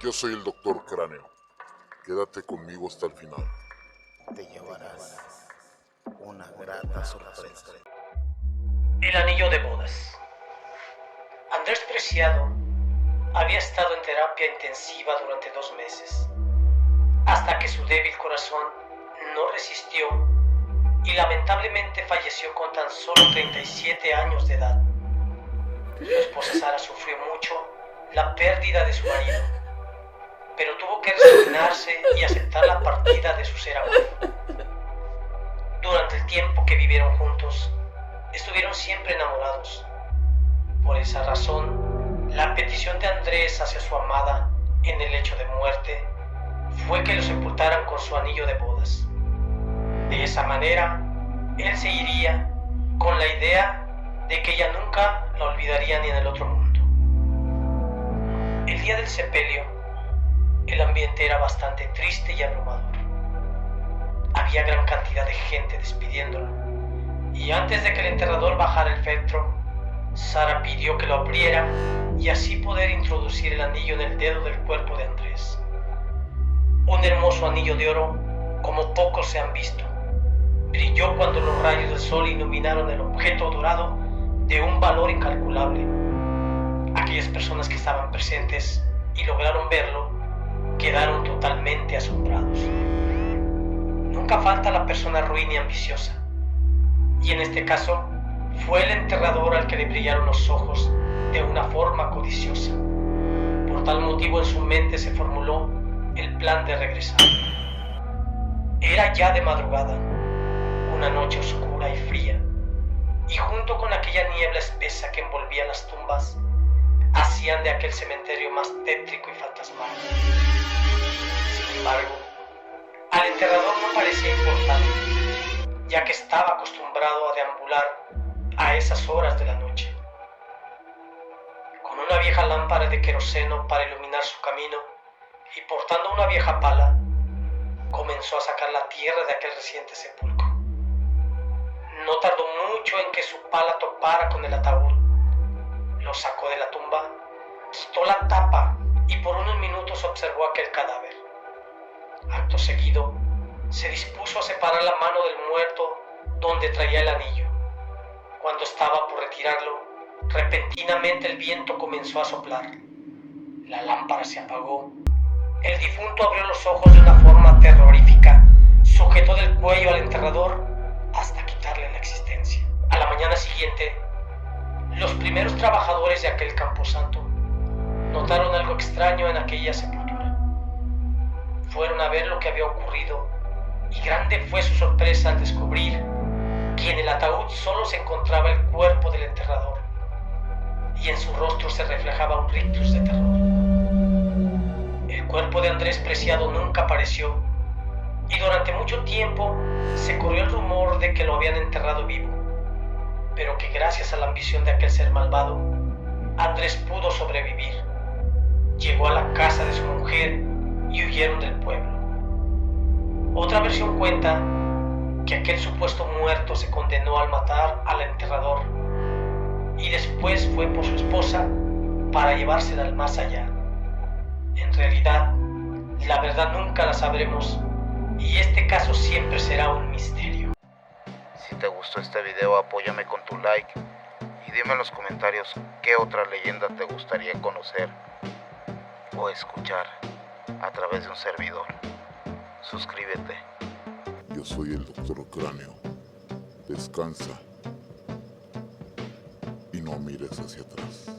Yo soy el Doctor Cráneo. Quédate conmigo hasta el final. Te llevarás una grata sorpresa. El anillo de bodas. Andrés Preciado había estado en terapia intensiva durante 2 meses, hasta que su débil corazón no resistió y lamentablemente falleció con tan solo 37 años de edad. Su esposa Sara sufrió mucho la pérdida de su marido, pero tuvo que resignarse y aceptar la partida de su ser amado. Durante el tiempo que vivieron juntos, estuvieron siempre enamorados. Por esa razón, la petición de Andrés hacia su amada en el lecho de muerte fue que lo sepultaran con su anillo de bodas. De esa manera, él se iría con la idea de que ella nunca la olvidaría ni en el otro mundo. El día del sepelio, el ambiente era bastante triste y abrumador. Había gran cantidad de gente despidiéndolo, y antes de que el enterrador bajara el féretro, Sara pidió que lo abriera y así poder introducir el anillo en el dedo del cuerpo de Andrés. Un hermoso anillo de oro como pocos se han visto. Brilló cuando los rayos del sol iluminaron el objeto dorado de un valor incalculable. Aquellas personas que estaban presentes y lograron verlo quedaron totalmente asombrados. Nunca falta la persona ruin y ambiciosa, y en este caso fue el enterrador al que le brillaron los ojos de una forma codiciosa. Por tal motivo en su mente se formuló el plan de regresar. Era ya de madrugada, una noche oscura y fría, y junto con aquella niebla espesa que envolvía las tumbas, hacían de aquel cementerio más tétrico y fantasmal. Sin embargo, al enterrador no parecía importante, ya que estaba acostumbrado a deambular a esas horas de la noche. Con una vieja lámpara de queroseno para iluminar su camino y portando una vieja pala, comenzó a sacar la tierra de aquel reciente sepulcro. No tardó mucho en que su pala topara con el ataúd. Lo sacó de la tumba, quitó la tapa y por unos minutos observó aquel cadáver. Acto seguido, se dispuso a separar la mano del muerto donde traía el anillo. Cuando estaba por retirarlo, repentinamente el viento comenzó a soplar. La lámpara se apagó. El difunto abrió los ojos de una forma terrorífica, sujetó del cuello al enterrador hasta quitarle la existencia. A la mañana siguiente, los primeros trabajadores de aquel camposanto notaron algo extraño en aquella sepultura. Fueron a ver lo que había ocurrido y grande fue su sorpresa al descubrir que en el ataúd solo se encontraba el cuerpo del enterrador y en su rostro se reflejaba un rictus de terror. El cuerpo de Andrés Preciado nunca apareció y durante mucho tiempo se corrió el rumor de que lo habían enterrado vivo, pero que gracias a la ambición de aquel ser malvado, Andrés pudo sobrevivir. Llegó a la casa de su mujer y huyeron del pueblo. Otra versión cuenta que aquel supuesto muerto se condenó al matar al enterrador y después fue por su esposa para llevársela al más allá. En realidad, la verdad nunca la sabremos y este caso siempre será un misterio. Si te gustó este video, apóyame con tu like y dime en los comentarios qué otra leyenda te gustaría conocer o escuchar a través de un servidor. Suscríbete. Yo soy el Doctor Cráneo. Descansa y no mires hacia atrás.